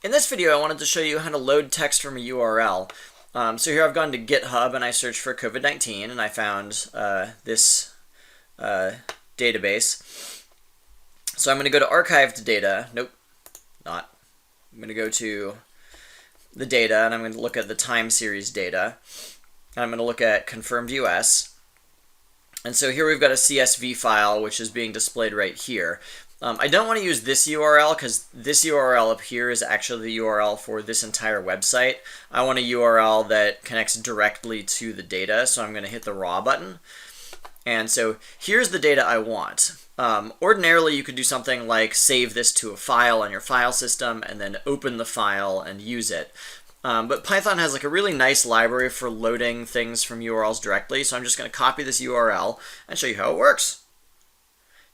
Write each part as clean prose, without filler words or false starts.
In this video, I wanted to show you how to load text from a URL. So here I've gone to GitHub and I searched for COVID-19 and I found this database. So I'm going to go to archived data. Nope, not. I'm going to go to the data and I'm going to look at the time series data. And I'm going to look at confirmed US. And so here we've got a CSV file which is being displayed right here. I don't want to use this URL because this URL up here is actually the URL for this entire website. I want a URL that connects directly to the data, so I'm going to hit the raw button. And so here's the data I want. Ordinarily, you could do something like save this to a file on your file system and then open the file and use it. But Python has like a really nice library for loading things from URLs directly, so I'm just going to copy this URL and show you how it works.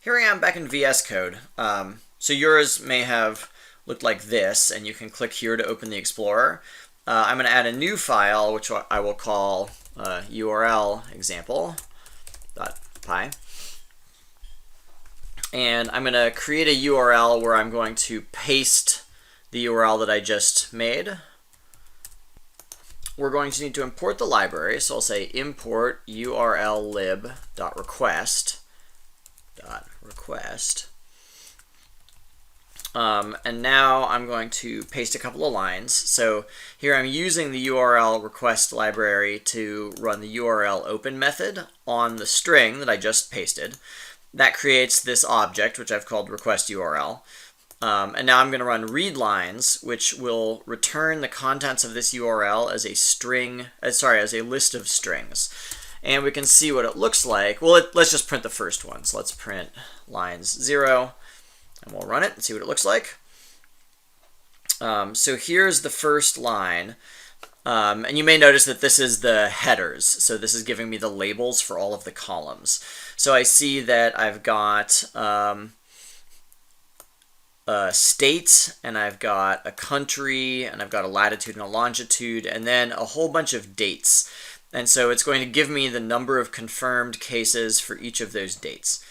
Here I am back in VS Code. So yours may have looked like this, and you can click here to open the Explorer. I'm going to add a new file, which I will call URL example.py. And I'm going to create a URL where I'm going to paste the URL that I just made. We're going to need to import the library, so I'll say import urllib.request. And now I'm going to paste a couple of lines. So here I'm using the URL request library to run the URL open method on the string that I just pasted. That creates this object, which I've called request URL. And now I'm going to run read lines, which will return the contents of this URL as a string, as a list of strings. And we can see what it looks like. Well, let's just print the first one. So let's print lines 0, and we'll run it and see what it looks like. So here's the first line. And you may notice that this is the headers. So this is giving me the labels for all of the columns. So I see that I've got a state, and I've got a country, and I've got a latitude and a longitude, and then a whole bunch of dates. And so it's going to give me the number of confirmed cases for each of those dates.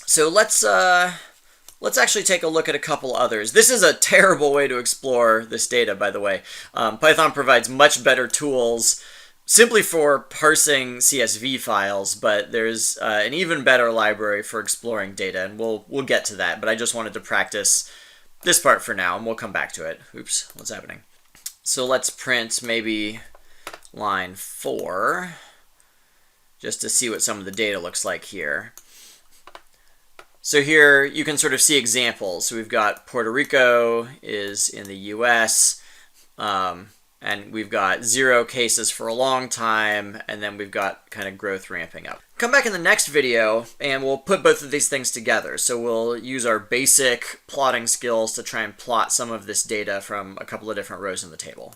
So let's actually take a look at a couple others. This is a terrible way to explore this data, by the way. Python provides much better tools simply for parsing CSV files, but there's an even better library for exploring data, and we'll get to that. But I just wanted to practice this part for now, and we'll come back to it. Oops, what's happening? So let's print maybe line 4, just to see what some of the data looks like here. So here you can sort of see examples. So we've got Puerto Rico is in the US, and we've got 0 cases for a long time, and then we've got kind of growth ramping up. Come back in the next video and we'll put both of these things together. So we'll use our basic plotting skills to try and plot some of this data from a couple of different rows in the table.